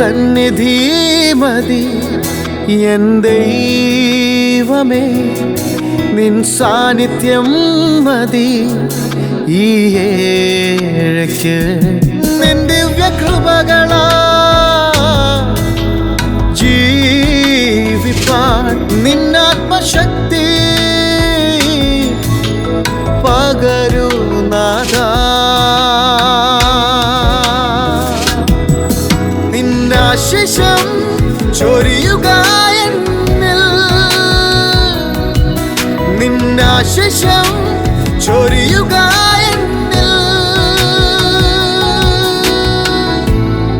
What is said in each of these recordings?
സന്നിധി മതി എൻ ദൈവമേ, നിൻ സാന്നിധ്യം മതി ഈ ഏഴയ്ക്ക്. നിൻ ദിവ്യകൃപകളാ ജീവിപ്പാൻ നിന്നാത്മശക്തി പകരൂ നാഥാ. നിന്നാശിഷം ചൊരിയുക എന്നിൽ, നിന്നാശിഷം ചൊരിയുക എന്നിൽ.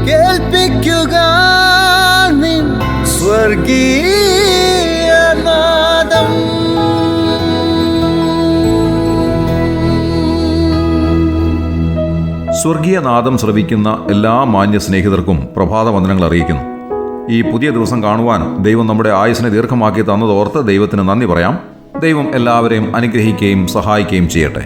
കേൾപ്പിക്കുക നിൻ സ്വർഗീയ നാദം. സ്വർഗീയനാദം ശ്രവിക്കുന്ന എല്ലാ മാന്യ സ്നേഹിതർക്കും പ്രഭാത വന്ദനങ്ങൾ അറിയിക്കുന്നു. ഈ പുതിയ ദിവസം കാണുവാൻ ദൈവം നമ്മുടെ ആയുസ്സിനെ ദീർഘമാക്കി തന്നതോർത്ത് ദൈവത്തിന് നന്ദി പറയാം. ദൈവം എല്ലാവരെയും അനുഗ്രഹിക്കുകയും സഹായിക്കുകയും ചെയ്യട്ടെ.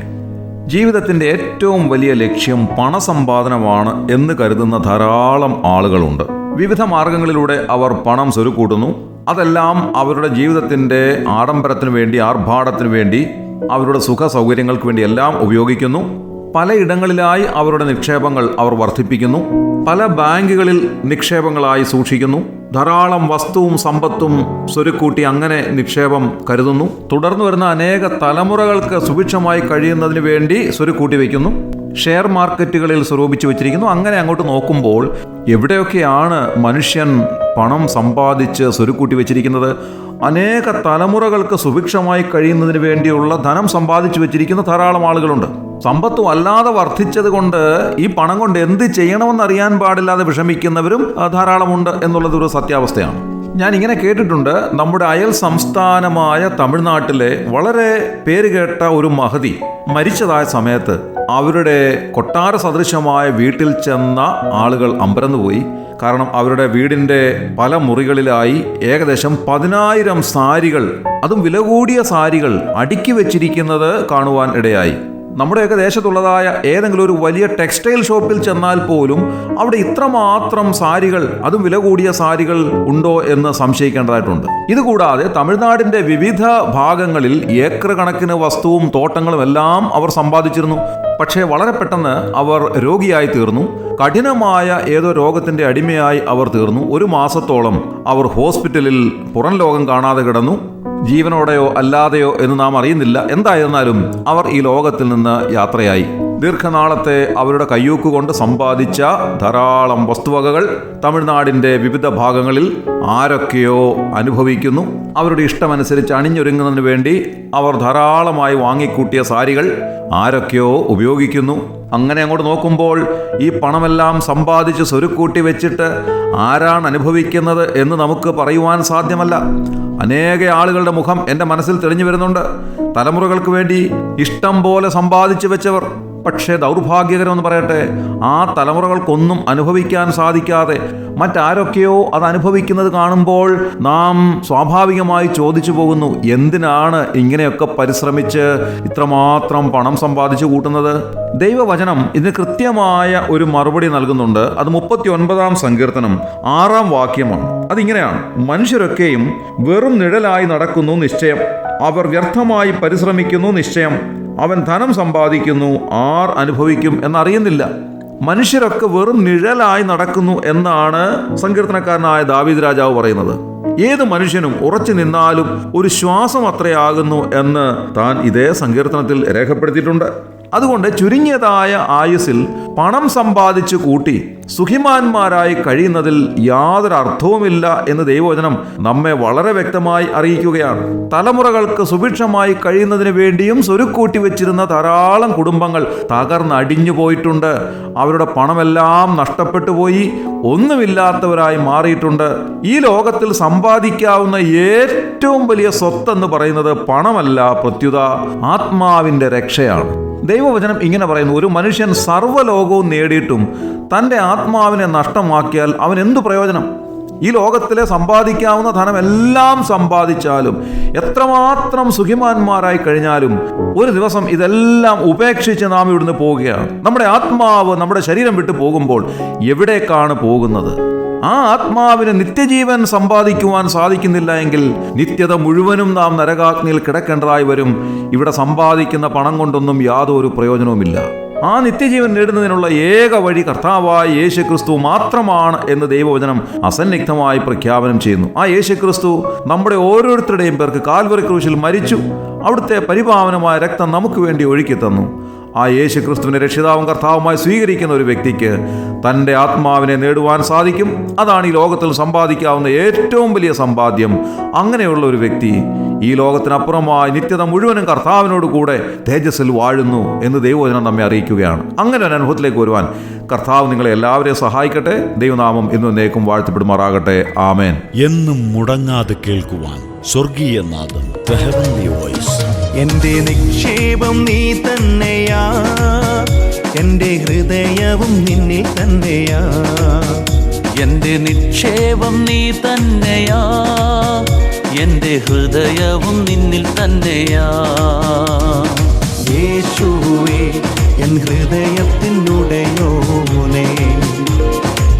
ജീവിതത്തിൻ്റെ ഏറ്റവും വലിയ ലക്ഷ്യം പണസമ്പാദനമാണ് എന്ന് കരുതുന്ന ധാരാളം ആളുകളുണ്ട്. വിവിധ മാർഗങ്ങളിലൂടെ അവർ പണം സ്വരുക്കൂട്ടുന്നു. അതെല്ലാം അവരുടെ ജീവിതത്തിൻ്റെ ആഡംബരത്തിനു വേണ്ടി, ആർഭാടത്തിനു വേണ്ടി, അവരുടെ സുഖ സൗകര്യങ്ങൾക്ക് വേണ്ടി എല്ലാം ഉപയോഗിക്കുന്നു. പലയിടങ്ങളിലായി അവരുടെ നിക്ഷേപങ്ങൾ അവർ വർദ്ധിപ്പിക്കുന്നു. പല ബാങ്കുകളിൽ നിക്ഷേപങ്ങളായി സൂക്ഷിക്കുന്നു. ധാരാളം വസ്തുവും സമ്പത്തും സ്വരുക്കൂട്ടി അങ്ങനെ നിക്ഷേപം കരുതുന്നു. തുടർന്നു വരുന്ന അനേക തലമുറകൾക്ക് സുഭിക്ഷമായി കഴിയുന്നതിന് വേണ്ടി സ്വരുക്കൂട്ടി വയ്ക്കുന്നു. ഷെയർ മാർക്കറ്റുകളിൽ സ്വരൂപിച്ചു വെച്ചിരിക്കുന്നു. അങ്ങനെ അങ്ങോട്ട് നോക്കുമ്പോൾ എവിടെയൊക്കെയാണ് മനുഷ്യൻ പണം സമ്പാദിച്ച് സ്വരുക്കൂട്ടി വെച്ചിരിക്കുന്നത്? അനേക തലമുറകൾക്ക് സുഭിക്ഷമായി കഴിയുന്നതിന് വേണ്ടിയുള്ള ധനം സമ്പാദിച്ചു വെച്ചിരിക്കുന്ന ധാരാളം ആളുകളുണ്ട്. സമ്പത്ത് വല്ലാതെ വർദ്ധിച്ചത് കൊണ്ട് ഈ പണം കൊണ്ട് എന്ത് ചെയ്യണമെന്നറിയാൻ പാടില്ലാതെ വിഷമിക്കുന്നവരും ധാരാളമുണ്ട് എന്നുള്ളതൊരു സത്യാവസ്ഥയാണ്. ഞാൻ ഇങ്ങനെ കേട്ടിട്ടുണ്ട്, നമ്മുടെ അയൽ സംസ്ഥാനമായ തമിഴ്നാട്ടിലെ വളരെ പേരുകേട്ട ഒരു മഹതി മരിച്ചതായ സമയത്ത് അവരുടെ കൊട്ടാര സദൃശമായ വീട്ടിൽ ചെന്ന ആളുകൾ അമ്പരന്നുപോയി. കാരണം അവരുടെ വീടിൻ്റെ പല മുറികളിലായി ഏകദേശം 10,000 സാരികൾ, അതും വില കൂടിയ സാരികൾ അടുക്കി വെച്ചിരിക്കുന്നത് കാണുവാൻ ഇടയായി. നമ്മുടെയൊക്കെ ദേശത്തുള്ളതായ ഏതെങ്കിലും ഒരു വലിയ ടെക്സ്റ്റൈൽ ഷോപ്പിൽ ചെന്നാൽ പോലും അവിടെ ഇത്രമാത്രം സാരികൾ, അതും വില കൂടിയ സാരികൾ ഉണ്ടോ എന്ന് സംശയിക്കേണ്ടതായിട്ടുണ്ട്. ഇതുകൂടാതെ തമിഴ്നാടിൻ്റെ വിവിധ ഭാഗങ്ങളിൽ ഏക്കർ കണക്കിന് വസ്തുവും തോട്ടങ്ങളും എല്ലാം അവർ സമ്പാദിച്ചിരുന്നു. പക്ഷേ വളരെ പെട്ടെന്ന് അവർ രോഗിയായി തീർന്നു. കഠിനമായ ഏതോ രോഗത്തിൻ്റെ അടിമയായി അവർ തീർന്നു. 1 മാസത്തോളം അവർ ഹോസ്പിറ്റലിൽ പുറം ലോകം കാണാതെ കിടന്നു. ജീവനോടെയോ അല്ലാതെയോ എന്ന് നാം അറിയുന്നില്ല. എന്തായിരുന്നാലും അവർ ഈ ലോകത്തിൽ നിന്ന് യാത്രയായി. ദീർഘനാളത്തെ അവരുടെ കയ്യൂക്കുകൊണ്ട് സമ്പാദിച്ച ധാരാളം വസ്തുവകകൾ തമിഴ്നാടിൻ്റെ വിവിധ ഭാഗങ്ങളിൽ ആരൊക്കെയോ അനുഭവിക്കുന്നു. അവരുടെ ഇഷ്ടമനുസരിച്ച് അണിഞ്ഞൊരുങ്ങുന്നതിന് വേണ്ടി അവർ ധാരാളമായി വാങ്ങിക്കൂട്ടിയ സാരികൾ ആരൊക്കെയോ ഉപയോഗിക്കുന്നു. അങ്ങനെ അങ്ങോട്ട് നോക്കുമ്പോൾ ഈ പണമെല്ലാം സമ്പാദിച്ച് സ്വരുക്കൂട്ടി വെച്ചിട്ട് ആരാണ് അനുഭവിക്കുന്നത് എന്ന് നമുക്ക് പറയുവാൻ സാധ്യമല്ല. അനേക ആളുകളുടെ മുഖം എൻ്റെ മനസ്സിൽ തെളിഞ്ഞു വരുന്നുണ്ട്. തലമുറകൾക്ക് വേണ്ടി ഇഷ്ടം പോലെ സമ്പാദിച്ചു വെച്ചവർ. പക്ഷേ ദൗർഭാഗ്യകരമെന്ന് പറയട്ടെ, ആ തലമുറകൾക്കൊന്നും അനുഭവിക്കാൻ സാധിക്കാതെ മറ്റാരൊക്കെയോ അത് അനുഭവിക്കുന്നത് കാണുമ്പോൾ നാം സ്വാഭാവികമായി ചോദിച്ചു പോകുന്നു, എന്തിനാണ് ഇങ്ങനെയൊക്കെ പരിശ്രമിച്ച് ഇത്രമാത്രം പണം സമ്പാദിച്ചു കൂട്ടുന്നത്? ദൈവവചനം ഇതിന് കൃത്യമായ ഒരു മറുപടി നൽകുന്നുണ്ട്. അത് 39-ാം സങ്കീർത്തനം 6-ാം വാക്യമാണ്. അതിങ്ങനെയാണ്: മനുഷ്യരൊക്കെയും വെറും നിഴലായി നടക്കുന്നു നിശ്ചയം, അവർ വ്യർത്ഥമായി പരിശ്രമിക്കുന്നു നിശ്ചയം, അവൻ ധനം സമ്പാദിക്കുന്നു, ആർ അനുഭവിക്കും എന്നറിയുന്നില്ല. മനുഷ്യരൊക്കെ വെറും നിഴലായി നടക്കുന്നു എന്നാണ് സങ്കീർത്തനക്കാരനായ ദാവീദ് രാജാവ് പറയുന്നത്. ഏത് മനുഷ്യനും ഉറച്ചു നിന്നാലും ഒരു ശ്വാസം അത്രയാകുന്നു എന്ന് താൻ ഇതേ സങ്കീർത്തനത്തിൽ രേഖപ്പെടുത്തിയിട്ടുണ്ട്. അതുകൊണ്ട് ചുരുങ്ങിയതായ ആയുസ്സിൽ പണം സമ്പാദിച്ചു കൂട്ടി സുഖിമാന്മാരായി കഴിയുന്നതിൽ യാതൊരു അർത്ഥവുമില്ല എന്ന് ദൈവവചനം നമ്മെ വളരെ വ്യക്തമായി അറിയിക്കുകയാണ്. തലമുറകൾക്ക് സുഭിക്ഷമായി കഴിയുന്നതിന് വേണ്ടിയും സ്വരുക്കൂട്ടി വെച്ചിരുന്ന ധാരാളം കുടുംബങ്ങൾ തകർന്നടിഞ്ഞു പോയിട്ടുണ്ട്. അവരുടെ പണമെല്ലാം നഷ്ടപ്പെട്ടു പോയി, ഒന്നുമില്ലാത്തവരായി മാറിയിട്ടുണ്ട്. ഈ ലോകത്തിൽ സമ്പാദിക്കാവുന്ന ഏറ്റവും വലിയ സ്വത്തെന്ന് പറയുന്നത് പണമല്ല, പ്രത്യുത ആത്മാവിൻ്റെ രക്ഷയാണ്. ദൈവവചനം ഇങ്ങനെ പറയുന്നു: ഒരു മനുഷ്യൻ സർവ്വലോകവും നേടിയിട്ടും തൻ്റെ ആത്മാവിനെ നഷ്ടമാക്കിയാൽ അവൻ എന്തു പ്രയോജനം? ഈ ലോകത്തിലെ സമ്പാദിക്കാവുന്ന ധനമെല്ലാം സമ്പാദിച്ചാലും എത്രമാത്രം സുഖിമാന്മാരായി കഴിഞ്ഞാലും ഒരു ദിവസം ഇതെല്ലാം ഉപേക്ഷിച്ച് നാം ഇവിടുന്ന് പോവുകയാണ്. നമ്മുടെ ആത്മാവ് നമ്മുടെ ശരീരം വിട്ടു പോകുമ്പോൾ എവിടേക്കാണ് പോകുന്നത്? ആ ആത്മാവിന് നിത്യജീവൻ സമ്പാദിക്കുവാൻ സാധിക്കുന്നില്ല എങ്കിൽ നിത്യത മുഴുവനും നാം നരകാഗ്നിയിൽ കിടക്കേണ്ടതായി വരും. ഇവിടെ സമ്പാദിക്കുന്ന പണം കൊണ്ടൊന്നും യാതൊരു പ്രയോജനവുമില്ല. ആ നിത്യജീവൻ നേടുന്നതിനുള്ള ഏക വഴി കർത്താവായ യേശുക്രിസ്തു മാത്രമാണ് എന്ന് ദൈവവചനം അസന്നിഗ്ധമായി പ്രഖ്യാപനം ചെയ്യുന്നു. ആ യേശുക്രിസ്തു നമ്മുടെ ഓരോരുത്തരുടെയും പേർക്ക് കാൽവറി ക്രൂശിൽ മരിച്ചു. അവിടുത്തെ പരിപാവനമായ രക്തം നമുക്ക് വേണ്ടി ഒഴുക്കി തന്നു. ആ യേശുക്രിസ്തുവിനെ രക്ഷിതാവും കർത്താവുമായി സ്വീകരിക്കുന്ന ഒരു വ്യക്തിക്ക് തൻ്റെ ആത്മാവിനെ നേടുവാൻ സാധിക്കും. അതാണ് ഈ ലോകത്തിൽ സമ്പാദിക്കാവുന്ന ഏറ്റവും വലിയ സമ്പാദ്യം. അങ്ങനെയുള്ള ഒരു വ്യക്തി ഈ ലോകത്തിനപ്പുറമായി നിത്യത മുഴുവനും കർത്താവിനോട് കൂടെ തേജസ്സിൽ വാഴുന്നു എന്ന് ദൈവവചനം നമ്മെ അറിയിക്കുകയാണ്. അങ്ങനെ ഒരു അനുഭവത്തിലേക്ക് വരുവാൻ കർത്താവ് നിങ്ങളെ എല്ലാവരെയും സഹായിക്കട്ടെ. ദൈവനാമം ഇന്നും എന്നേക്കും വാഴ്ത്തപ്പെടുമാറാകട്ടെ. ആമേൻ. എന്നും മുടങ്ങാതെ കേൾക്കുവാൻ സ്വർഗീയ നാദം, The Heavenly Voice. എന്റെ നിക്ഷേപം നീ തന്നെയാ, എന്റെ ഹൃദയവും നിന്നിൽ തന്നെയാ. എന്റെ നിക്ഷേപം നീ തന്നെയാ, എന്റെ ഹൃദയവും നിന്നിൽ തന്നെയാ. യേശുവേ എൻ ഹൃദയത്തിനുടയോനേ,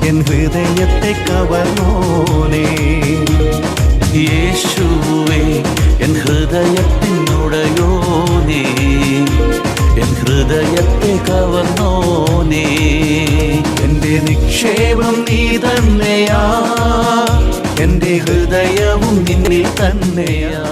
എൻ ഹൃദയത്തെ കവർന്നോനേ. യേശുവേ എൻ ഹൃദയത്തിനുടയോനേ, എൻ ഹൃദയത്തെ കവർന്നോനേ. എന്റെ നിക്ഷേപം നീ തന്നെയാ, എന്റെ ഹൃദയവും നിന്നിൽ തന്നെയാ.